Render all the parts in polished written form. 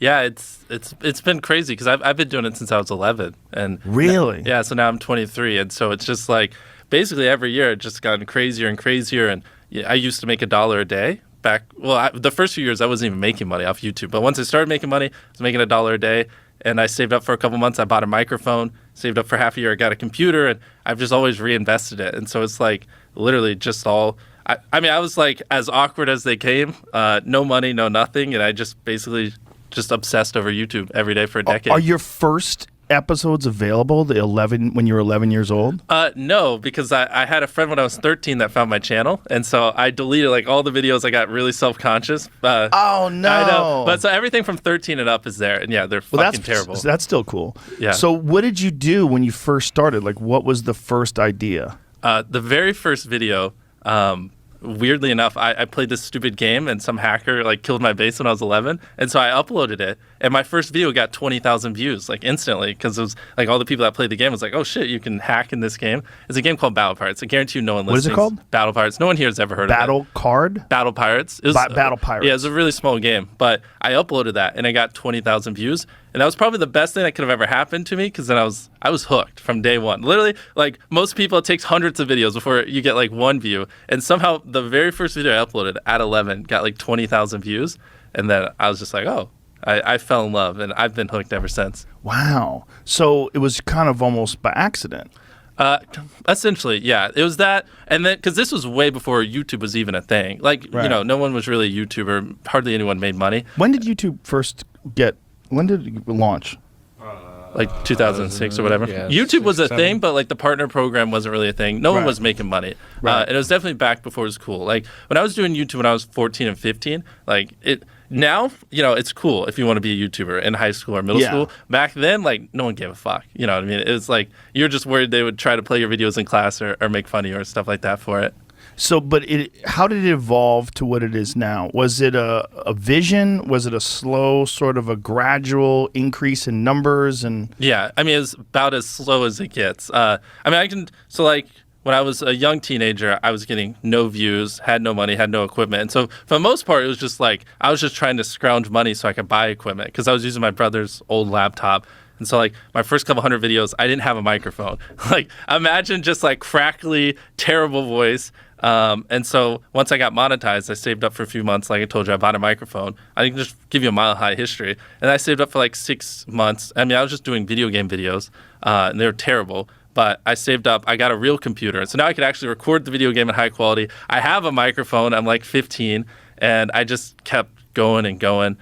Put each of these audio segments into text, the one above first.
Yeah, it's been crazy because I've been doing it since I was 11, and really, yeah. So now I'm 23, and so it's just like basically every year it's just gotten crazier and crazier. And I used to make $1 a day back. Well, the first few years I wasn't even making money off YouTube, but once I started making money, I was making $1 a day, and I saved up for a couple months. I bought a microphone, saved up for half a year. I got a computer, and I've just always reinvested it. And so it's like literally just all. I mean, I was like as awkward as they came. No money, no nothing, and I just basically just obsessed over YouTube every day for a decade. Are your first episodes available when you were 11 years old? No, because I had a friend when I was 13 that found my channel, and so I deleted like all the videos. I got really self-conscious. Oh no! I know, but so everything from 13 and up is there, and yeah, they're fucking terrible. That's still cool. Yeah. So what did you do when you first started? Like, what was the first idea? The very first video. Weirdly enough, I played this stupid game and some hacker like killed my base when I was 11, and so I uploaded it, and my first video got 20,000 views like instantly because it was like all the people that played the game was like, oh shit, you can hack in this game. It's a game called Battle Pirates. I guarantee you no one listening. What is it called? Battle Pirates. No one here has ever heard of it. Battle Pirates. It was, Battle Pirates. Yeah, it was a really small game, but I uploaded that and I got 20,000 views. And that was probably the best thing that could have ever happened to me because then I was hooked from day one. Literally, like most people, it takes hundreds of videos before you get like one view. And somehow the very first video I uploaded at 11 got like 20,000 views. And then I was just like, oh, I fell in love. And I've been hooked ever since. Wow. So it was kind of almost by accident. Essentially, yeah. It was that. And then because this was way before YouTube was even a thing. Like, right. You know, no one was really a YouTuber. Hardly anyone made money. When did YouTube first when did it launch? Like 2006 or whatever. Yeah, YouTube was a 7. thing, but like the partner program wasn't really a thing. No one Right. was making money. Right. And it was definitely back before it was cool. Like when I was doing YouTube when I was 14 and 15, like now, you know, it's cool if you want to be a YouTuber in high school or middle Yeah. school. Back then, like no one gave a fuck. You know what I mean? It was like you're just worried they would try to play your videos in class or make fun of you or stuff like that for it. So, but how did it evolve to what it is now? Was it a vision? Was it a slow, sort of a gradual increase in numbers? And yeah, I mean, it's about as slow as it gets. I mean, like when I was a young teenager, I was getting no views, had no money, had no equipment. And so for the most part, it was just like I was just trying to scrounge money so I could buy equipment because I was using my brother's old laptop. And so, like, my first couple hundred videos, I didn't have a microphone. Like, imagine just, like, crackly, terrible voice. And so once I got monetized, I saved up for a few months. Like I told you, I bought a microphone. I can just give you a mile-high history. And I saved up for, like, 6 months. I mean, I was just doing video game videos, and they were terrible. But I saved up. I got a real computer. So now I could actually record the video game in high quality. I have a microphone. I'm, like, 15. And I just kept going and going.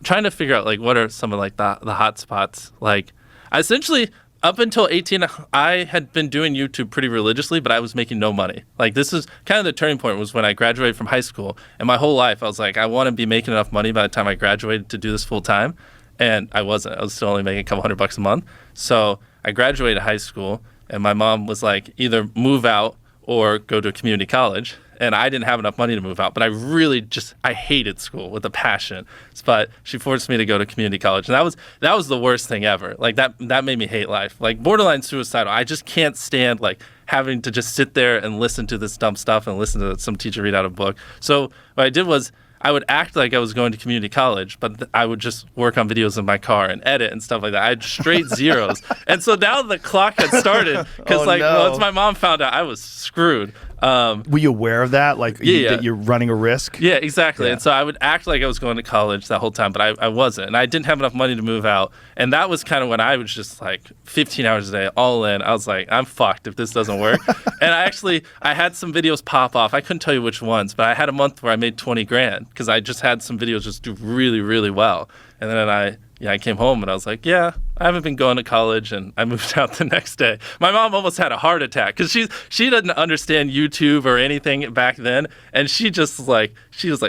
Trying to figure out like what are some of like the hot spots. Like essentially up until 18 I had been doing YouTube pretty religiously, but I was making no money. Like this is kind of the turning point was when I graduated from high school, and my whole life I was like I want to be making enough money by the time I graduated to do this full time, and I wasn't. I was still only making a couple $100 a month. So I graduated high school and my mom was like either move out or go to a community college. And I didn't have enough money to move out, but I hated school with a passion. But she forced me to go to community college, and that was the worst thing ever. Like that made me hate life. Like borderline suicidal. I just can't stand like having to just sit there and listen to this dumb stuff and listen to some teacher read out a book. So what I did was I would act like I was going to community college, but I would just work on videos in my car and edit and stuff like that. I had straight zeros. And so now the clock had started because once my mom found out, I was screwed. were you aware of that? Like that you're running a risk? Yeah, exactly. Yeah. And so I would act like I was going to college that whole time, but I wasn't. And I didn't have enough money to move out. And that was kind of when I was just like 15 hours a day, all in. I was like, I'm fucked if this doesn't work. And I had some videos pop off. I couldn't tell you which ones, but I had a month where I made 20 grand because I just had some videos just do really, really well. And then I came home and I was like, I haven't been going to college, and I moved out the next day. My mom almost had a heart attack because she doesn't understand YouTube or anything back then, and she was like,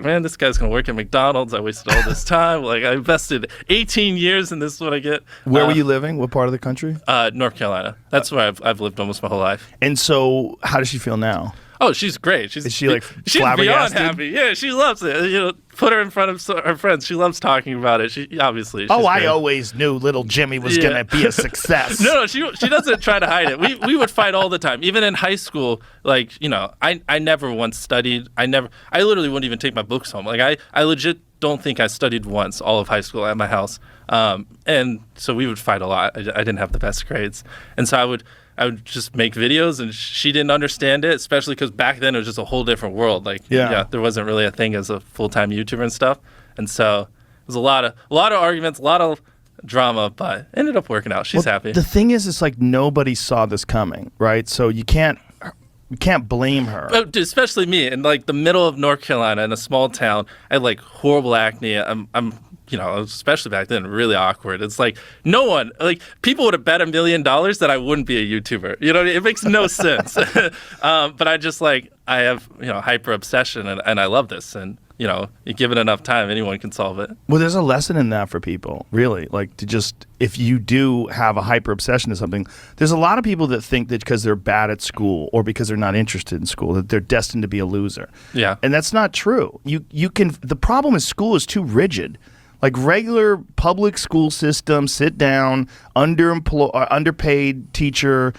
man, this guy's gonna work at McDonald's. I wasted all this time. Like I invested 18 years, and this is what I get. Where were you living? What part of the country? North Carolina. That's where I've lived almost my whole life. And so, how does she feel now? Oh, she's great. Is she like she's beyond flabbergasted? happy. Yeah, she loves it. You know, put her in front of her friends. She loves talking about it. She obviously. Oh, great. I always knew little Jimmy was gonna be a success. No, she doesn't try to hide it. We would fight all the time. Even in high school, like, you know, I never once studied. I literally wouldn't even take my books home. Like I legit don't think I studied once all of high school at my house. And so we would fight a lot. I didn't have the best grades. And so I would just make videos, and she didn't understand it, especially because back then it was just a whole different world. Like, there wasn't really a thing as a full-time YouTuber and stuff. And so it was a lot of arguments, a lot of drama, but ended up working out. She's happy. The thing is, it's like nobody saw this coming, right? So you can't blame her. Oh, dude, especially me in like the middle of North Carolina in a small town. I had like horrible acne. I'm especially back then, really awkward. It's like no one, like people would have bet $1 million that I wouldn't be a YouTuber. You know, it makes no sense. But I just like, I have, hyper obsession and I love this. And, you give it enough time, anyone can solve it. Well, there's a lesson in that for people, really. Like to just, if you do have a hyper obsession to something, there's a lot of people that think that because they're bad at school or because they're not interested in school, that they're destined to be a loser. Yeah. And that's not true. You can, the problem is school is too rigid. Like regular public school system, sit down, underpaid teacher,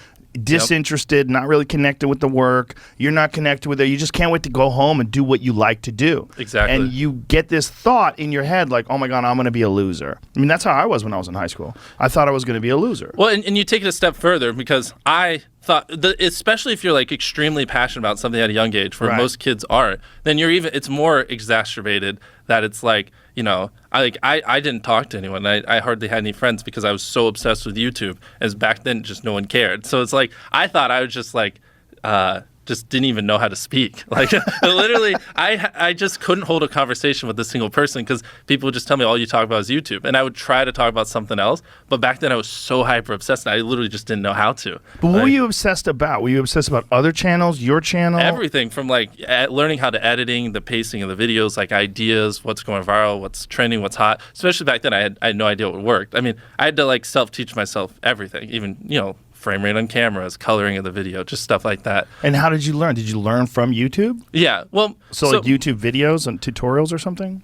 disinterested, not really connected with the work. You're not connected with it. You just can't wait to go home and do what you like to do. Exactly. And you get this thought in your head like, oh my God, I'm going to be a loser. I mean, that's how I was when I was in high school. I thought I was going to be a loser. Well, and you take it a step further because I thought, especially if you're like extremely passionate about something at a young age, where most kids aren't, then it's more exacerbated that it's like, I didn't talk to anyone. I hardly had any friends because I was so obsessed with YouTube. As back then, just no one cared. So it's like I thought I was just like, just didn't even know how to speak. Like literally, I just couldn't hold a conversation with a single person because people would just tell me all you talk about is YouTube, and I would try to talk about something else. But back then, I was so hyper obsessed, and I literally just didn't know how to. But what were you obsessed about? Were you obsessed about other channels, your channel? Everything from like learning how to editing, the pacing of the videos, like ideas, what's going viral, what's trending, what's hot. Especially back then, I had no idea what worked. I mean, I had to like self-teach myself everything, even frame rate on cameras, coloring of the video, just stuff like that. And how did you learn? Did you learn from YouTube? Yeah, well, so like YouTube videos and tutorials or something?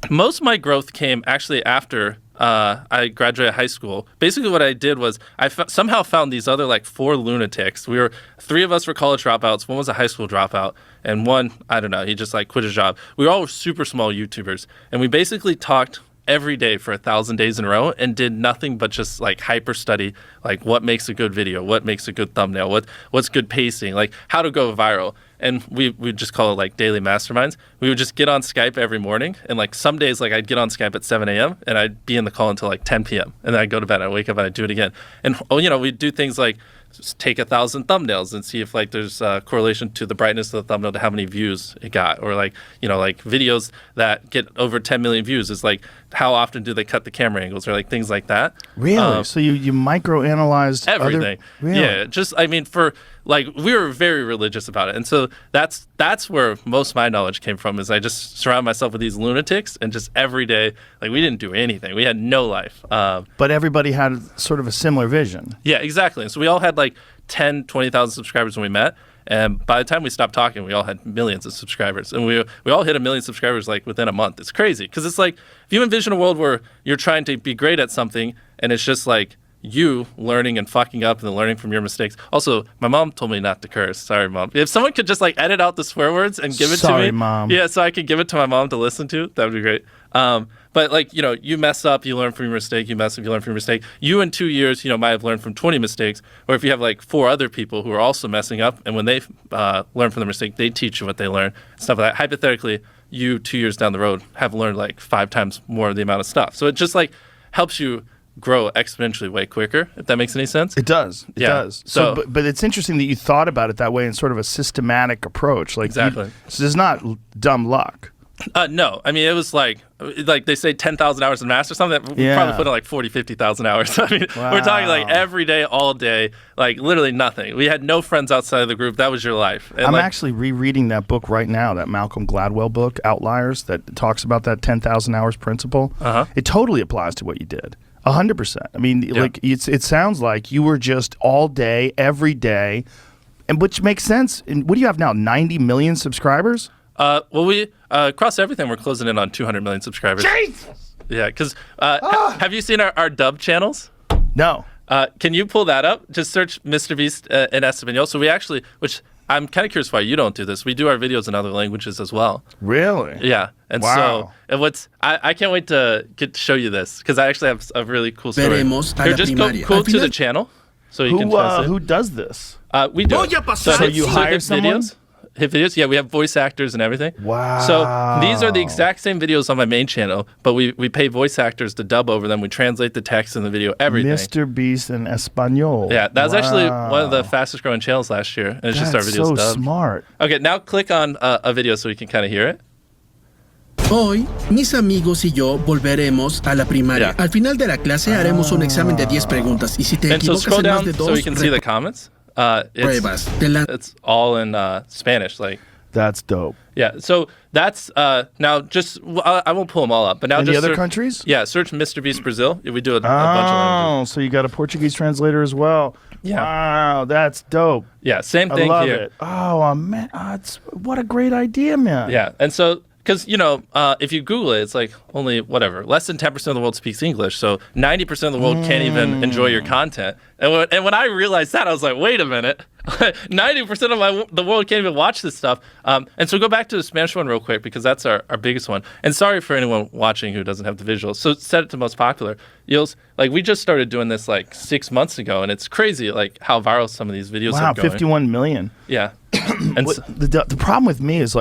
Most of my growth came actually after I graduated high school. Basically what I did was I somehow found these other like 4 lunatics. 3 of us were college dropouts, 1 was a high school dropout, and 1, I don't know, he just like quit his job. We were all super small YouTubers, and we basically talked every day for 1,000 days in a row and did nothing but just like hyper study, like what makes a good video, what makes a good thumbnail, what's good pacing, like how to go viral. And we'd just call it like daily masterminds. We would just get on Skype every morning, and like some days like I'd get on Skype at 7 a.m. and I'd be in the call until like 10 p.m. and then I'd go to bed, I'd wake up and I'd do it again. And we'd do things like just take 1,000 thumbnails and see if like there's a correlation to the brightness of the thumbnail to how many views it got, or like like videos that get over 10 million views is like how often do they cut the camera angles, or like things like that. Really? So you microanalyzed everything. Really? Yeah, just for like we were very religious about it, and so that's where most of my knowledge came from. Is I just surround myself with these lunatics, and just every day, like we didn't do anything, we had no life. But everybody had sort of a similar vision. Yeah, exactly. And so we all had like 10, 20,000 subscribers when we met, and by the time we stopped talking, we all had millions of subscribers, and we all hit 1 million subscribers like within a month. It's crazy because it's like if you envision a world where you're trying to be great at something, and it's just like you learning and fucking up and then learning from your mistakes. Also, my mom told me not to curse. Sorry, Mom. If someone could just like edit out the swear words and give it to me. Sorry, Mom. Yeah, so I could give it to my mom to listen to. That would be great. But like, you mess up, you learn from your mistake. You mess up, you learn from your mistake. You in 2 years, might have learned from 20 mistakes. Or if you have like 4 other people who are also messing up, and when they learn from the mistake, they teach you what they learn. Stuff like that. Hypothetically, you 2 years down the road have learned like 5 times more of the amount of stuff. So it just like helps you grow exponentially way quicker, if that makes any sense. It does. It does. So but it's interesting that you thought about it that way in sort of a systematic approach. Like exactly. So it's not dumb luck. No. I mean, it was like they say 10,000 hours in math or something. We probably put in like 40, 50,000 hours. I mean, we're talking like every day, all day, like literally nothing. We had no friends outside of the group. That was your life. And I'm actually rereading that book right now, that Malcolm Gladwell book, Outliers, that talks about that 10,000 hours principle. It totally applies to what you did. 100%. I mean, like it sounds like you were just all day, every day, and which makes sense. And what do you have now? 90 million subscribers? Well, we across everything, we're closing in on 200 million subscribers. Jesus! Yeah, because have you seen our dub channels? No. Can you pull that up? Just search MrBeast and Espanol. So we actually, which I'm kind of curious why you don't do this. We do our videos in other languages as well. Really? Yeah. And wow. so I can't wait to get to show you this because I actually have a really cool story. Here, just go to the channel so you can translate. Who does this? We do. So you hire someone? Hit videos, yeah, we have voice actors and everything. Wow. So these are the exact same videos on my main channel, but we pay voice actors to dub over them. We translate the text in the video, everything. MrBeast in Espanol. Yeah, that was actually one of the fastest growing channels last year. And it's just our videos so dubbed. Smart. Okay, now click on a video so we can kind of hear it. Hoy, mis amigos y yo volveremos a la primaria. Al final de la clase haremos un examen de 10 preguntas y si te equivocas en más de dos, so we can see the comments. It's all in Spanish, like. That's dope. Yeah, so that's now just I won't pull them all up, but now in just the other countries. Yeah, search MrBeast Brazil. We do a bunch of languages. So you got a Portuguese translator as well. Yeah. Wow, that's dope. Yeah, same thing I love here. It. Oh man, what a great idea, man. Yeah, and so. Because, if you Google it, it's like only, less than 10% of the world speaks English. So 90% of the world can't even enjoy your content. And when I realized that, I was like, wait a minute. 90% of the world can't even watch this stuff. And so go back to the Spanish one real quick, because that's our biggest one. And sorry for anyone watching who doesn't have the visuals. So set it to most popular. We just started doing this 6 months ago, and it's crazy how viral some of these videos are going. Wow, 51 million. Yeah. And the problem with me is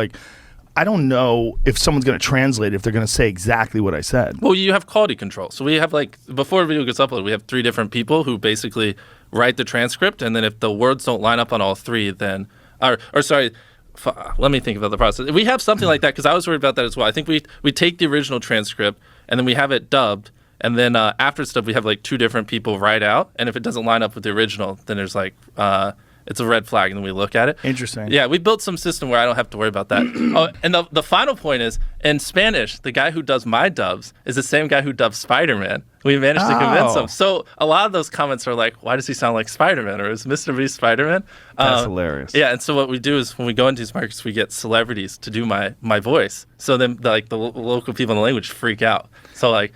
I don't know if someone's going to translate if they're going to say exactly what I said. Well, you have quality control. So we have before a video gets uploaded, we have 3 different people who basically write the transcript, and then if the words don't line up on all 3, then let me think about the process. We have something like that because I was worried about that as well. I think we take the original transcript and then we have it dubbed, and then after stuff we have 2 different people write out, and if it doesn't line up with the original, then there's it's a red flag, and then we look at it. Interesting. Yeah, we built some system where I don't have to worry about that. And the final point is, in Spanish, the guy who does my dubs is the same guy who dubs Spider-Man. We managed to convince him. So a lot of those comments are like, why does he sound like Spider-Man? Or is MrBeast Spider-Man? That's hilarious. Yeah, and so what we do is when we go into these markets, we get celebrities to do my voice. So then the local people in the language freak out. So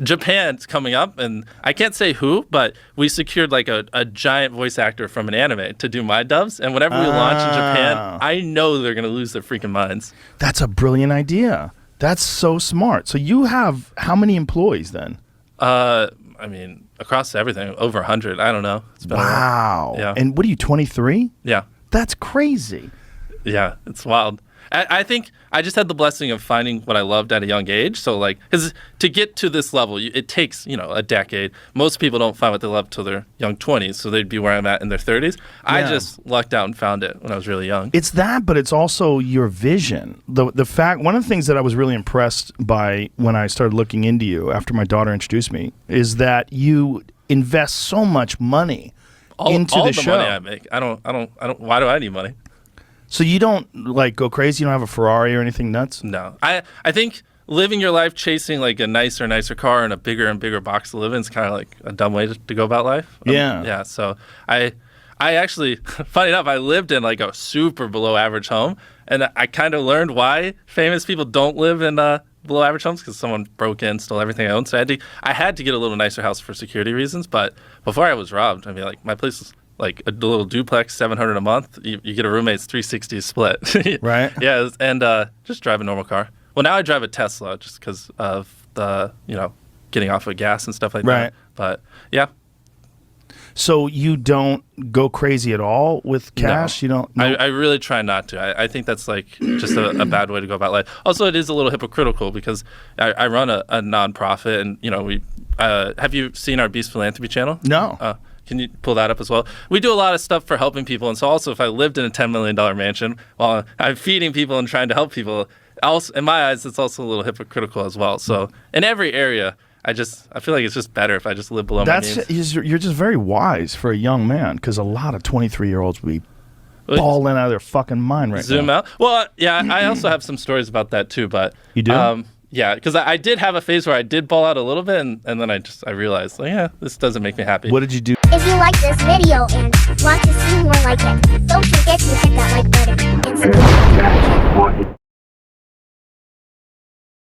Japan's coming up, and I can't say who, but we secured a giant voice actor from an anime to do my dubs. And whenever we launch in Japan, I know they're going to lose their freaking minds. That's a brilliant idea. That's so smart. So you have how many employees then? Across everything, over 100. I don't know. It's been wow. Yeah. And what are you, 23? Yeah. That's crazy. Yeah, it's wild. I think I just had the blessing of finding what I loved at a young age. So, because to get to this level, it takes, a decade. Most people don't find what they love till their young 20s, so they'd be where I'm at in their 30s. Yeah. I just lucked out and found it when I was really young. It's that, but it's also your vision. The fact, one of the things that I was really impressed by when I started looking into you after my daughter introduced me is that you invest so much money into the show. All the money I make. I don't. Why do I need money? So you don't go crazy? You don't have a Ferrari or anything nuts? No. I think living your life chasing a nicer car and a bigger and bigger box to live in is kind of a dumb way to go about life. Yeah. Yeah. So I actually, funny enough, I lived in a super below average home, and I kind of learned why famous people don't live in below average homes, because someone broke in, stole everything I owned. So I had to get a little nicer house for security reasons. But before I was robbed, my place was a little duplex, $700 a month. You get a roommate's 360 split. Right. Yeah, and just drive a normal car. Well, now I drive a Tesla just because of the getting off of gas and stuff like that. But yeah. So you don't go crazy at all with cash? No. You don't? No? I really try not to. I think that's just a bad way to go about life. Also, it is a little hypocritical because I run a nonprofit, and we have you seen our Beast Philanthropy channel? No. Can you pull that up as well? We do a lot of stuff for helping people. And so also if I lived in a $10 million mansion while I'm feeding people and trying to help people, also, in my eyes, it's also a little hypocritical as well. So in every area, I feel like it's just better if I just live below my means. You're just very wise for a young man, because a lot of 23-year-olds would be balling out of their fucking mind right now. Zoom out. Well, yeah, I also have some stories about that too. But you do? Yeah, because I did have a phase where I did ball out a little bit, and then I realized, this doesn't make me happy. What did you do? If you like this video and want to see more like it, don't forget to hit that like button and subscribe.